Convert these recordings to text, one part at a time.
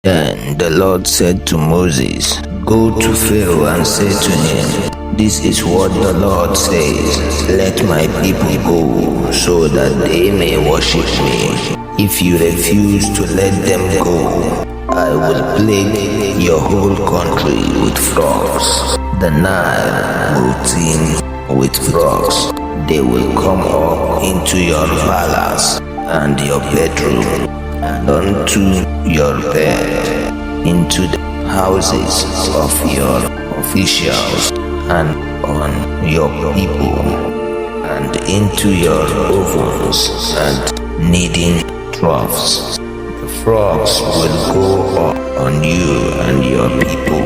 Then the Lord said to Moses, "Go to Pharaoh and say to him, 'This is what the Lord says, let my people go, so that they may worship me. If you refuse to let them go, I will plague your whole country with frogs. The Nile will teem with frogs. They will come up into your palace and your bedroom, and unto your bed, into the houses of your officials, and on your people, and into your ovens and kneading troughs. The frogs will go up on you and your people,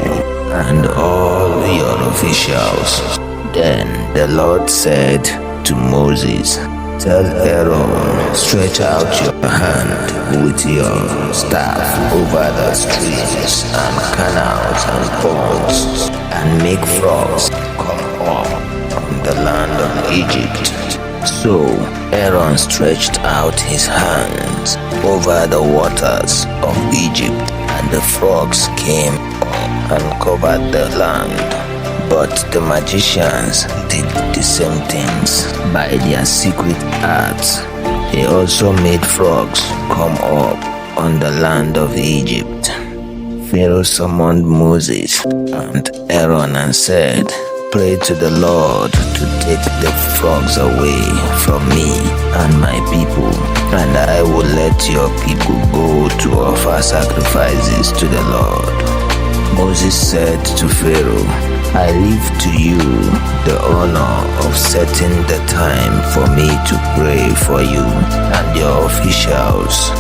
and all your officials." Then the Lord said to Moses, "Tell Pharaoh, stretch out your hand with your staff over the streams and canals and ponds, and make frogs come up on the land of Egypt." So Aaron stretched out his hands over the waters of Egypt, and the frogs came up and covered the land. But the magicians did the same things by their secret arts. They also made frogs come up on the land of Egypt. Pharaoh summoned Moses and Aaron and said, "Pray to the Lord to take the frogs away from me and my people, and I will let your people go to offer sacrifices to the Lord." Moses said to Pharaoh, "I leave to you the honor of setting the time for me to pray for you and your officials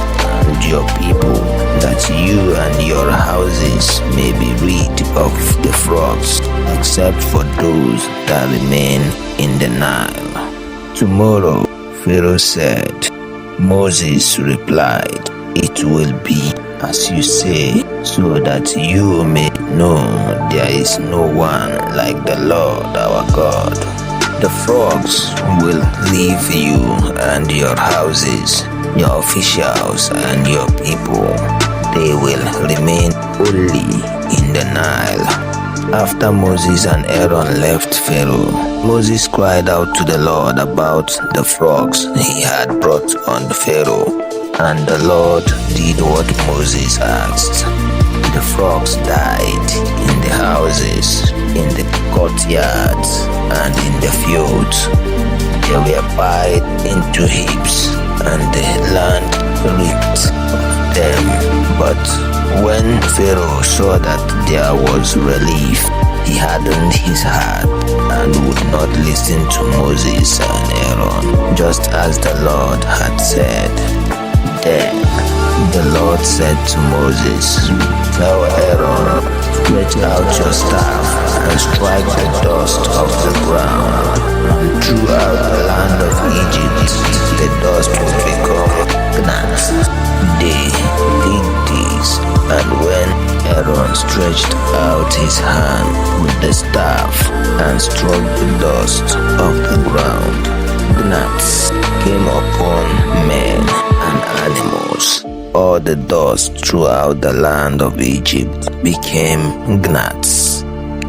and your people, that you and your houses may be rid of the frogs, except for those that remain in the Nile." "Tomorrow," Pharaoh said. Moses replied, "It will be as you say, so that you may know there is no one like the Lord our God. The frogs will leave you and your houses, your officials and your people. They will remain only in the Nile." After Moses and Aaron left Pharaoh, Moses cried out to the Lord about the frogs he had brought on Pharaoh, and the Lord did what Moses asked. The frogs died in the houses, in the courtyards, and in the fields. They were piled into heaps, and the land reeked of them. But when Pharaoh saw that there was relief, he hardened his heart and would not listen to Moses and Aaron, just as the Lord had said. Then the Lord said to Moses, "Tell Aaron, stretch out your staff and strike the dust of the ground, and throughout the land of Egypt the dust will become gnats." They did this, and when Aaron stretched out his hand with the staff and struck the dust of the ground, gnats came upon men and animals. All the dust throughout the land of Egypt became gnats.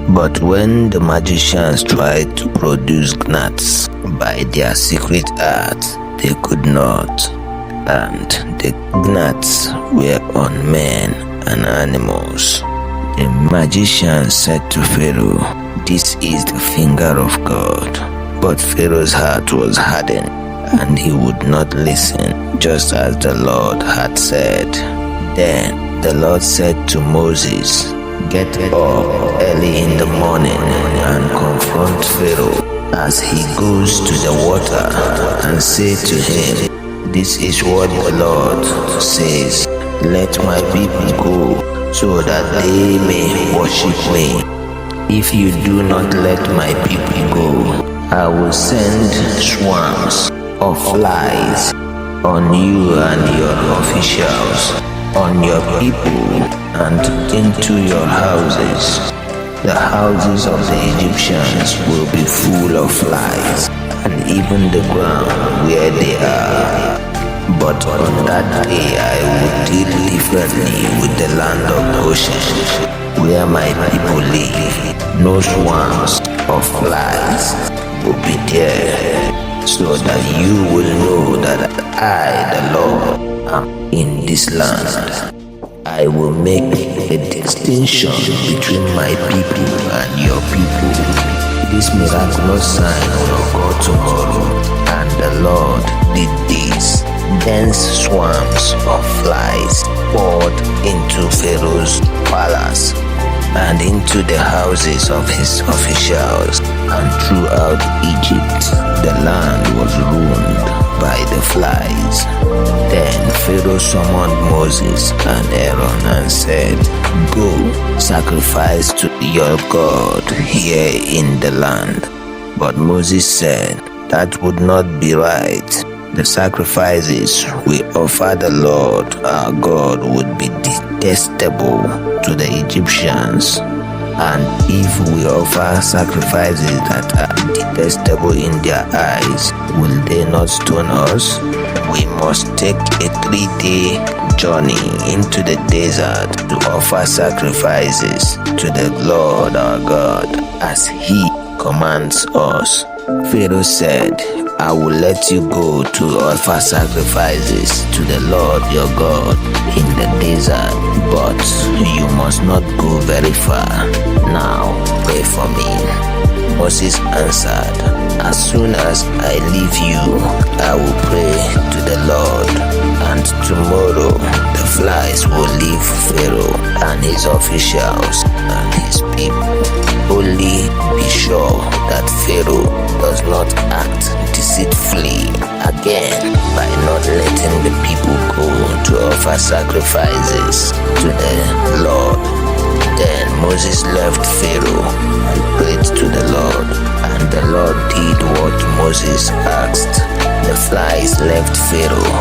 But when the magicians tried to produce gnats by their secret art, they could not, and the gnats were on men and animals. The magician said to Pharaoh, "This is the finger of God." But Pharaoh's heart was hardened, and he would not listen, just as the Lord had said. Then the Lord said to Moses, "Get up early in the morning and confront Pharaoh as he goes to the water, and say to him, 'This is what the Lord says, let my people go, so that they may worship me. If you do not let my people go, I will send swarms of flies on you and your officials, on your people, and into your houses. The houses of the Egyptians will be full of flies, and even the ground where they are. But on that day I would deal differently with the land of Goshen, where my people live. No swarms of flies will be there, so that you will know that I, the Lord, am in this land. I will make a distinction between my people and your people. This miraculous sign will occur tomorrow, and the Lord did this. Dense swarms of flies poured into Pharaoh's palace and into the houses of his officials, and throughout Egypt the land was ruined by the flies. Then Pharaoh summoned Moses and Aaron and said, "Go, sacrifice to your God here in the land." But Moses said, "That would not be right. The sacrifices we offer the Lord our God would be detestable to the Egyptians. And if we offer sacrifices that are detestable in their eyes, will they not stone us? We must take a 3-day journey into the desert to offer sacrifices to the Lord our God, as He commands us." Pharaoh said, "I will let you go to offer sacrifices to the Lord your God in the desert, but you must not go very far. Now pray for me." Moses answered, "As soon as I leave you, I will pray to the Lord, and tomorrow the flies will leave Pharaoh and his officials and his people. Only be sure that Pharaoh does not act deceitfully again by not letting the people go to offer sacrifices to the Lord." Then Moses left Pharaoh and prayed to the Lord, and the Lord did what Moses asked. The flies left Pharaoh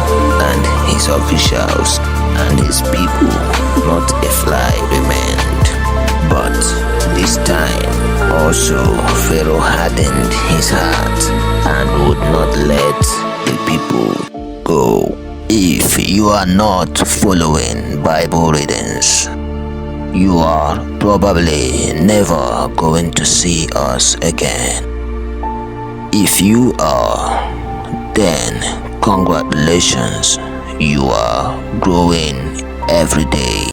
and his officials and his people. Not a fly remained. But this time also Pharaoh hardened his heart and would not let the people go. If you are not following Bible readings, you are probably never going to see us again. If you are, then congratulations, you are growing every day.